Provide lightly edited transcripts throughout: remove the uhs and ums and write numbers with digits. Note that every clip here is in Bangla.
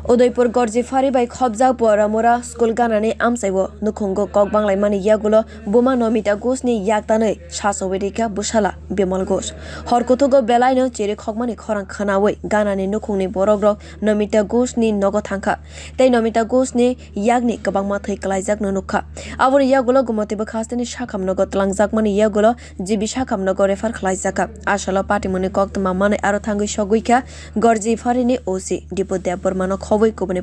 Udaipur Garji fari by khobjak Powramura school gana ni amchaio nukhungo banglaimani yagulo bwma Namita Ghosh ni yaktane sachowi rikha bwsala Bimal Ghosh horkutugo belaino chiri khokmani khorang khanawi gana ni nukhungni borokrok Namita Ghosh ni nogo thangkha tei Namita Ghosh ni yakni kwbangma thai klaijak no nukha aboni yagulo gumotibo khasteni sakhamnogo tlangjakmani yagulo jibi sakhamnogo refer khlaijaka asalo patimoni koktuma mane aro thangui soguikha Garji fari ni osi dipo Bwmani khoboi kubani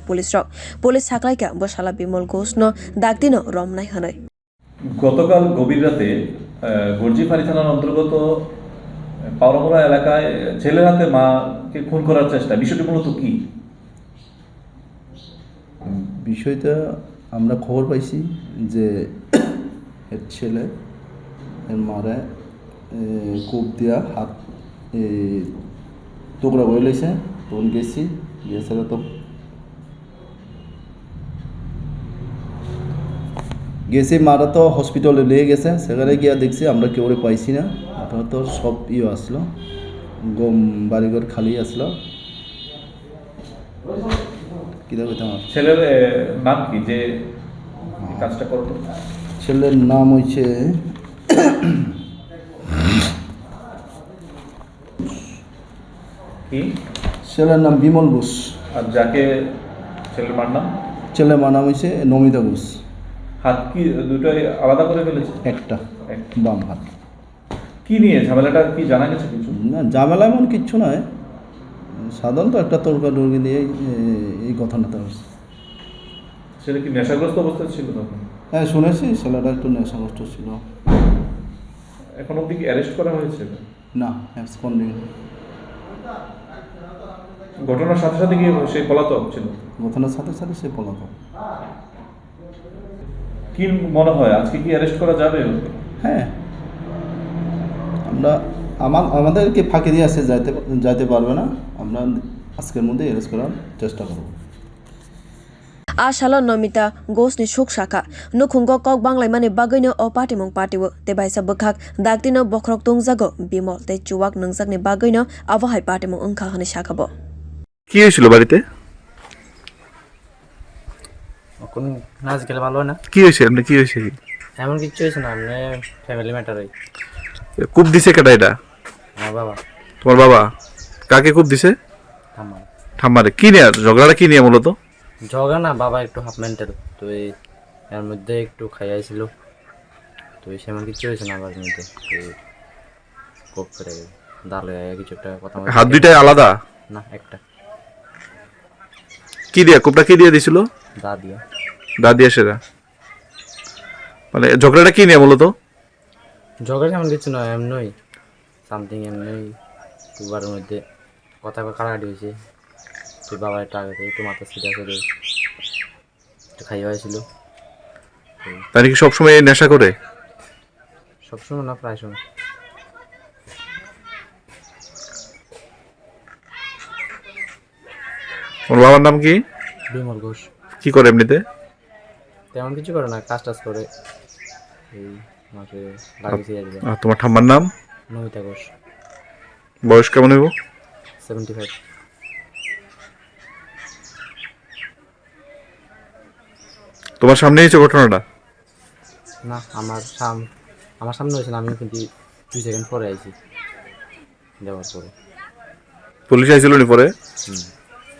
police সাকলাইকা বসালা বিমল ঘোষ ন ডাকদিন রমনাই হানাই গতকাল গভীর রাতে গর্জি ফাঁড়ি থানার অন্তর্গত পাওরামুরা এলাকায় ছেলের হাতে মাকে খুন করার চেষ্টা বিষয়টি মূলত কি? বিষয়টা আমরা খবর পাইছি যে এর ছেলে এর মারে কোপ দিয়া হাত টুকরা করে লইছে তখন গেছি গিয়েছিল তো গেছি মারা তো হসপিটালে নিয়ে গেছে সেখানে গিয়া দেখছি আমরা কেউ পাইছি না আপনার তো সব আসলো গম বাড়িঘর খালি আসলো কি দেখো আমার ছেলের নাম কি যে কাজটা করতো? ছেলের নাম হচ্ছে কি? ছেলের নাম বিমল ঘোষ। আর যাকে ছেলের মার নাম? ছেলের মার নাম হচ্ছে নমিতা ঘোষ। হাত কি দুটোই আলাদা করে ফেলেছে? একটা বাম হাত। কি নিয়ে ঝামেলাটা কি জানা গেছে কিছু? না ঝামেলা এমন কিচ্ছু নয়, সাধারণত একটা তর্কাতর্কি দিয়ে এই ঘটনাটা হচ্ছে। ছেলে কি নেশাগ্রস্ত অবস্থায় ছিল তখন? হ্যাঁ শুনেছি ছেলেটা একটু নেশাগ্রস্ত ছিল। এখন অব্দি কি অ্যারেস্ট করা হয়েছে? না, অ্যাবসকন্ডিং। ঘটনার সাথে সাথে কি সে পলাতক ছিল? ঘটনার সাথে সাথে সে পলাতক। কি মনে হয় আজকে কি অ্যারেস্ট করা যাবে? হ্যাঁ, আমরা আমাদেরকে ফাঁকি দিয়ে আসে যাইতে পারবে না, আমরা আজকের মধ্যে অ্যারেস্ট করার চেষ্টা করব। Asalo Namita Ghosh ni shuk shaka nukhungo banglaimani bagino o patimong patiwo te baisa bukhak dakdino bokrok tungjago Bimal te chuwak nungjakni bagino awahai patimong ongkha hani shakabo কি হয়েছিল বাড়িতে? এখন নাচ গেলে ভালো হয় না। কি হয়েছে আপনি কি হয়েছে? এমন কিছু হয়েছে না, আপনি ফ্যামিলি ম্যাটারই। কূপ দিছে কেটা এটা? আমার বাবা। তোমার বাবা? কাকে কূপ দিছে? আমার ঠাম্মারে। কি নিয়ে ঝগড়াটা কি নিয়ে মূলত? ঝগড়া না, বাবা একটু হাফ মেন্টাল, তো এর মধ্যে একটু খাইয়াছিল, তো সেমন কিছু হয়েছে না বাড়ির মধ্যে। কোপ করে দালে কিছু একটা কথা। হাত দুইটাই আলাদা না, একটা। কি দিয়ে কোপটা কি দিয়ে দিছিল? দা দিয়া। দা দিয়ে সেটা মানে ঝগড়াটা কি নিয়ে মূলত? ঝগড়া এমন কিছু নয়, এমনই সামথিং, এমনই দুবারের মধ্যে কথা কাটাকাটি হয়েছে। তুই বাবা একটু আগে একটু মাথা সিধা করে একটু খাইয়া হয়েছিল। তাই কি সবসময় নেশা করে? সবসময় না, প্রায় সময়। ওর বাবার নাম কি? বিমল ঘোষ। কি করে এমনিতে? তেমন কিছু করে না, কাজ টাজ করে। এই মাকে লাগিয়েছি আর কি। আর তোমার ঠাম্মার নাম? নমিতা ঘোষ। বয়স কেমন হইব? 75। তোমার সামনে হয়েছে ঘটনাটা? না, আমার সামনে হয়েছে না, আমি কিন্তু 2 সেকেন্ড পরে আইছি যাওয়ার পরে। পুলিশ আইছিল নি পরে?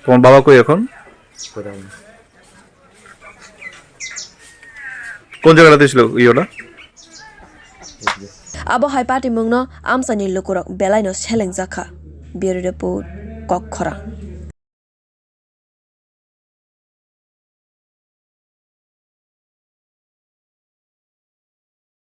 তোমার বাবা কই এখন? করে আমি কোন জায়গাটাতে ছিল Yuta? awahai patimong no amchani lukurok belaino seleng jakha bureau report kokkhora